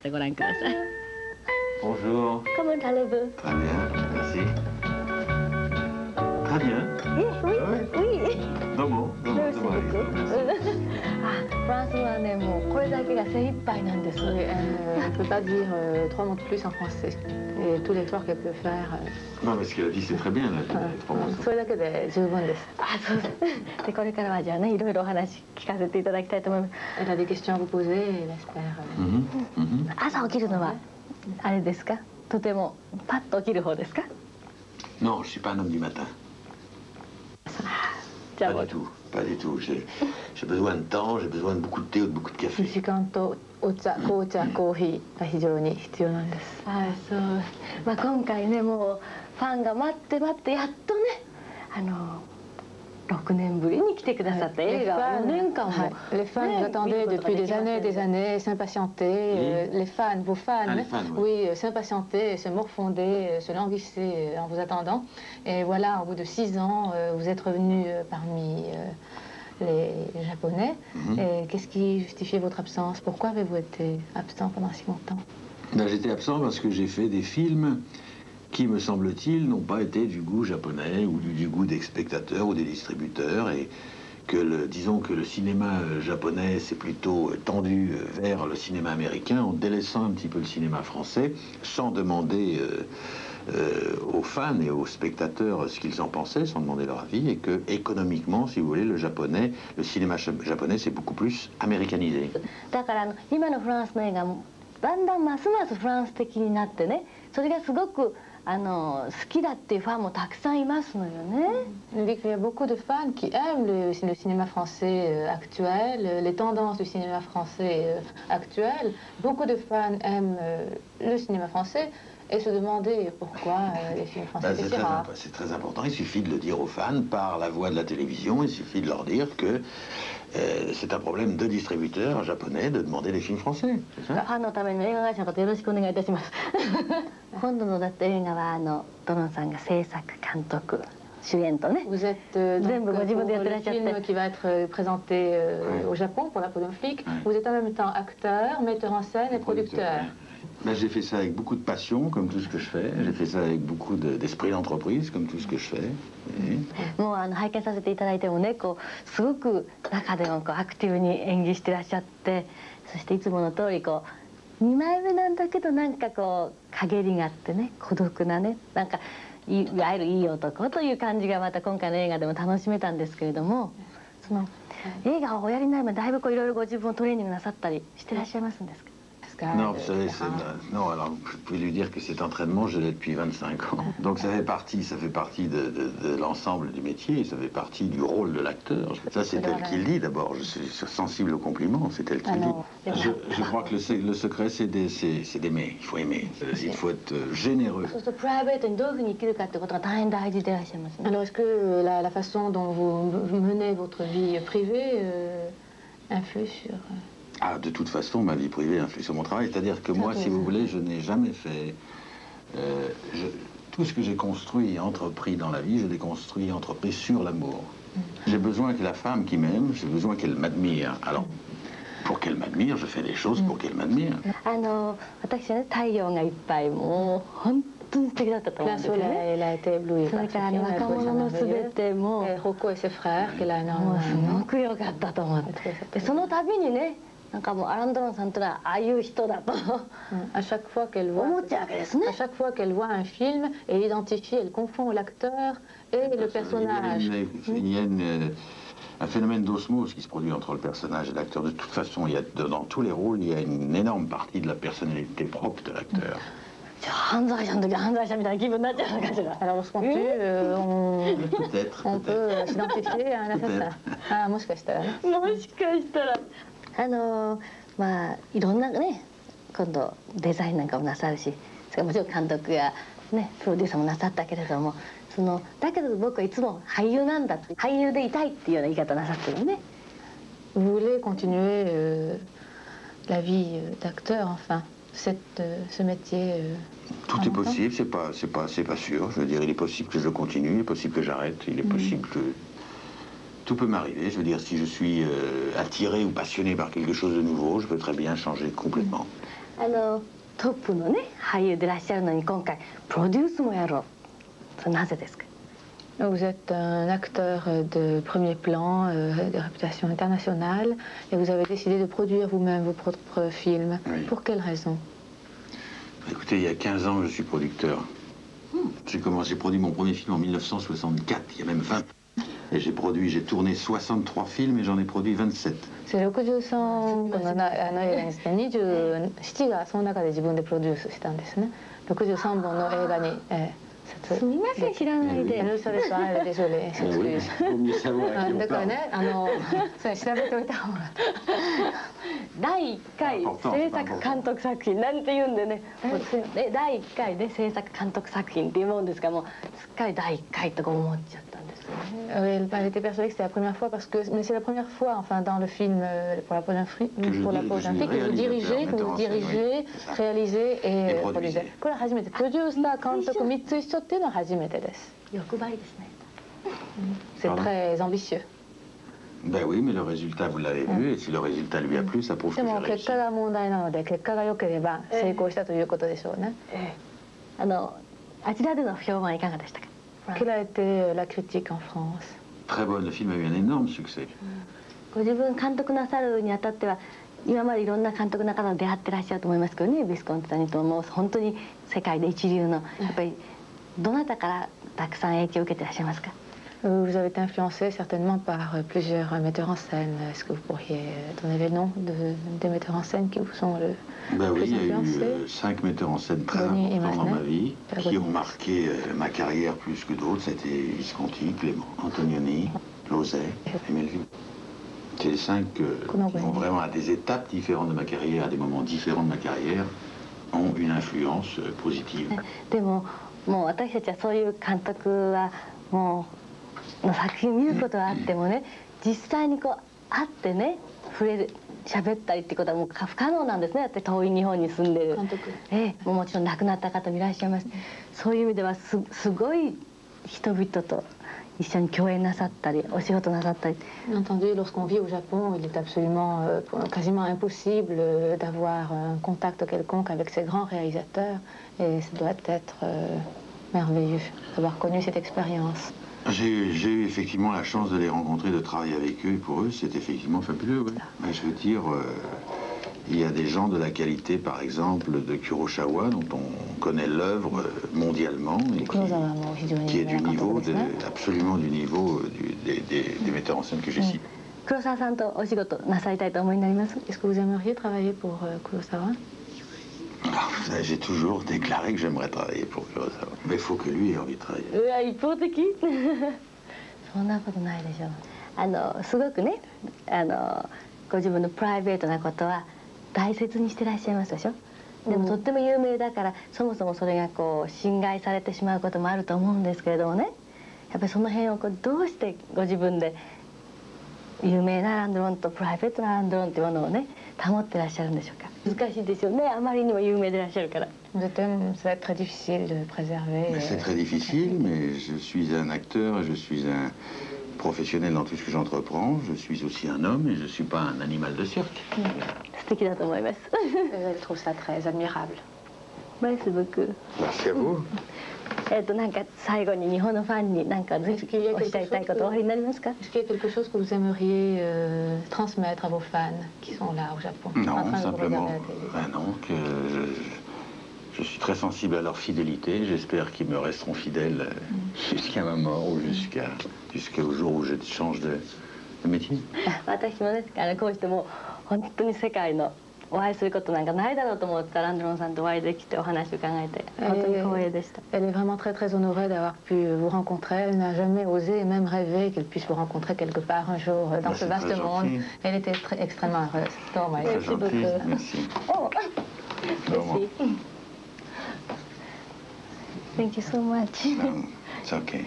ご覧ください。Bonjour. Comment allez-vous? Très bien, merci. Très bien. Oui. どうもありがとうございます。フランスはね、もうこれだけが精一杯なんです。Elle ne peut pas dire 3 mots de plus en français. Et tout l'effort qu'elle peut faire. Non, mais ce qu'elle a dit, c'est très bien, là. それだけで十分です。そうです。で、これからはじゃあね、いろいろお話聞かせていただきたいと思います。Elle a des questions à vous poser, elle espère. 朝起きるのはあれですか？とてもパッと起きる方ですか？ Non, je suis pas un homme du matin. Pas du tout, pas du tout. J'ai besoin de temps, j'ai besoin de beaucoup de thé ou de beaucoup de café. 時間とお茶、紅茶、コーヒーが非常に必要なんです。はい、そう。まあ今回ね、もうファンが待って待ってやっとね、6年ぶりに来てくださって映画4年間も。Les fans vous attendaient depuis des années, s'impatientaient. Les fans, vos fans, oui, s'impatientaient, se morfondaient, se languissaient en vous attendant. Et voilà, au bout de 6 ans, vous êtes revenu parmi les Japonais. Et qu'est-ce qui justifiait votre absence? Pourquoi avez-vous été absent pendant si longtemps? J'étais absent parce que j'ai fait des films qui, me semble-t-il, n'ont pas été du goût japonais ou du goût des spectateurs ou des distributeurs, et que disons que le cinéma japonais s'est plutôt tendu vers le cinéma américain en délaissant un petit peu le cinéma français, sans demander aux fans et aux spectateurs ce qu'ils en pensaient, sans demander leur avis, et que économiquement, si vous voulez, le cinéma japonais s'est beaucoup plus américanisé. だから今のフランスの映画もだんだんますますフランス的になってね、それがすごく好きだっていうファンもたくさんいますのよね。Il y a beaucoup de fans qui aiment le cinéma français actuel, les tendances du cinéma français actuel. Beaucoup de fans aiment le cinéma français et se demander pourquoi les films français étaient si rares. C'est très important, il suffit de le dire aux fans par la voix de la télévision, il suffit de leur dire que c'est un problème de distributeurs japonais de demander des films français. ファンのために映画会社の方よろしくお願いいたします。今度のだって映画はドロンさんが制作監督主演とね。Vous êtes donc pour le film qui va être présenté au Japon pour la Podunflik. Vous êtes en même temps acteur, metteur en scène et producteur. Ben, j'ai fait ça avec beaucoup de passion, comme tout ce que je fais. J'ai fait ça avec beaucoup d'esprit d'entreprise, comme tout ce que je fais. もう拝見させていただいてもね、すごく中でもアクティブに演技してらっしゃって、そしていつもの通り2枚目なんだけどなんか陰りがあってね、孤独なね、なんかいわゆるいい男という感じがまた今回の映画でも楽しめたんですけれども、その映画をおやりになる前、だいぶいろいろご自分をトレーニングなさったりしてらっしゃいますんですか？ Non, vous savez, non, alors je peux lui dire que cet entraînement, je l'ai depuis 25 ans. Donc ça fait partie de l'ensemble du métier, ça fait partie du rôle de l'acteur. Ça, c'est elle qui le dit d'abord. Je suis sensible aux compliments, c'est elle qui le dit. Je crois que le secret, c'est d'aimer. Il faut aimer. Il faut être généreux. Alors, est-ce que la façon dont vous menez votre vie privée influe sur... Ah, de toute façon, ma vie privée influe sur mon travail. C'est-à-dire que moi, si vous voulez, je n'ai jamais fait... tout ce que j'ai construit et entrepris dans la vie, je l'ai construit et entrepris sur l'amour. J'ai besoin que la femme qui m'aime, j'ai besoin qu'elle m'admire. Alors, pour qu'elle m'admire, je fais des choses pour qu'elle m'admire. 私はね、太陽がいっぱい、もう本当に素敵だったと思うんですよね。Elle a été éblouie. それから若者のすべても、Rocco et ses frères, qu'elle a もうす énormément. ごく良かったと思って。で、その度にね、なんかもうアラン・ドロンさんというのはああいう人だと À chaque fois qu'elle voit, 思っちゃうわけですね。 à chaque fois qu'elle voit un film, elle identifie, elle confond l'acteur et le personnage. Il y a un phénomène d'osmose qui se produit entre le personnage et l'acteur. De toute façon, dans tous les rôles, il y a une énorme partie de la personnalité propre de l'acteur. じゃあ犯罪者の時は犯罪者みたいな気分になっちゃうのかしら。 Alors lorsqu'on tue, on peut Peut-être. s'identifier à un assassin. Ah, もしかしたらね。もしかしたらまあいろんなね、今度デザインなんかもなさるし、それからもちろん監督やねプロデューサーもなさったけれども、だけど僕はいつも俳優なんだって、俳優でいたいっていうような言い方なさってるね。 Vous voulez continuer la vie d'acteur, enfin, ce métier. Tout est possible, c'est pas sûr. Je veux dire, il est possible que je continue, il est possible que j'arrête, il est possible que... Tout peut m'arriver, je veux dire, si je suis attiré ou passionné par quelque chose de nouveau, je peux très bien changer complètement. トップのね俳優でいらっしゃるのに今回プロデュースもやろう。それなぜですか？Vous êtes un acteur de premier plan, de réputation internationale, et vous avez décidé de produire vous-même vos propres films. Oui. Pour quelle raison? Écoutez, il y a 15 ans, je suis producteur. J'ai produit mon premier film en 1964, il y a même 20 ans. Et j'ai tourné 63 films et j'en ai produit 27. C'est 63本の映画にして27がその中で自分でプロデュースしたんですね。63本の映画にすみません知らないで。だからねそれ調べておいた方が。第1回制作監督作品なんて言うんでね。第1回で制作監督作品っていうもんですからもうすっかり第1回とか思っちゃったんですよね。Elle était persuadée que c'était la première fois mais c'est la première fois enfin dans le film pour la pause d'un film que vous dirigez, réalisez et produisez. これは初めてプロデューサー監督3つ一緒っていうのは初めてです。欲張りですね。C'est très ambitieux. Ben oui, mais le résultat, vous l'avez vu, et si le résultat lui a plu, ça prouve que j'ai réussi. でも結果が問題なので、結果が良ければ成功したということでしょうね。あちらでの評判いかがでしたか？ Quelle a été la critique en France? Très bonne, le film a eu un énorme succès. ご自分監督なさるにあたっては、今までいろんな監督の方と出会ってらっしゃると思いますけどね、ビスコンティともう本当に世界で一流のやっぱりどなたからたくさん影響を受けてらっしゃいますか？ Vous avez été influencé certainement par plusieurs metteurs en scène. Est-ce que vous pourriez donner les noms des metteurs en scène qui vous sont le plus oui, influencés? Il y a eu 5 metteurs en scène très importants dans ma vie qui ont marqué ma carrière plus que d'autres. C'était Visconti, Clément, Antonioni, Lauzet et Melville. C'est les 5 qui ont vraiment à des étapes différentes de ma carrière, à des moments différents de ma carrière, ont une influence positive. でももう私たちはそういう監督はもうの作品見ることはあってもね、実際にこう会ってね触れる喋ったりってことはもう不可能なんですね。だって遠い日本に住んでる監督、もちろん亡くなった方もいらっしゃいます。そういう意味ではすごい人々と一緒に共演なさったりお仕事なさったり。Entendu, lorsqu'on vit au Japon, il est absolument quasiment impossible d'avoir un contact quelconque avec ces grands réalisateurs, et ça doit être merveilleux d'avoir connu cette expérience. J'ai eu effectivement la chance de les rencontrer, de travailler avec eux, et pour eux, c'est effectivement fabuleux. Oui. Mais je veux dire, il y a des gens de la qualité, par exemple, de Kurosawa, dont on connaît l'œuvre mondialement, et qui est du niveau, absolument du niveau des metteurs en scène que j'ai cités. Est-ce que vous aimeriez travailler pour Kurosawa? J'ai toujours déclaré que j'aimerais travailler pour Kurosawa. Mais il faut que lui ait envie de travailler. 一方的そんなことないでしょう。すごくねご自分のプライベートなことは大切にしてらっしゃいますでしょ。でもとっても有名だからそもそもそれがこう侵害されてしまうこともあると思うんですけれどもね、やっぱりその辺をどうしてご自分で有名なランドロンとプライベートなランドロンっていうものをね保ってらっしゃるんでしょうか。難しいですよね、あまりにも有名でいらっしゃるから。Ça va être très difficile de préserver. C'est très difficile, mais je suis un acteur, je suis un professionnel dans tout ce que j'entreprends. Je suis aussi un homme et je ne suis pas un animal de cirque. 素敵だと思います。Je trouve ça très admirable. Merci beaucoup. Merci à vous. なんか最後に日本のファンに何かぜひおっしゃりたいことおありになりますか？ Est-ce qu'il y a quelque chose que vous aimeriez transmettre à vos fans qui sont là au Japon? Non, simplement, non, que je suis très sensible à leur fidélité. J'espère qu'ils me resteront fidèles jusqu'à ma mort ou jusqu'au jour où je change de métier. 私もね、こうしても本当に世界のお会いすることなんかないだろうと思ったランドロンさんとお会いできてお話を伺えて本当に光栄でした。Elle est vraiment très très honorée d'avoir pu vous rencontrer. Elle n'a jamais osé et même rêvé qu'elle puisse vous rencontrer quelque part un jour dans ce vaste monde. Elle était extrêmement heureuse. Merci beaucoup. Merci. Merci. Thank you so much. It's okay.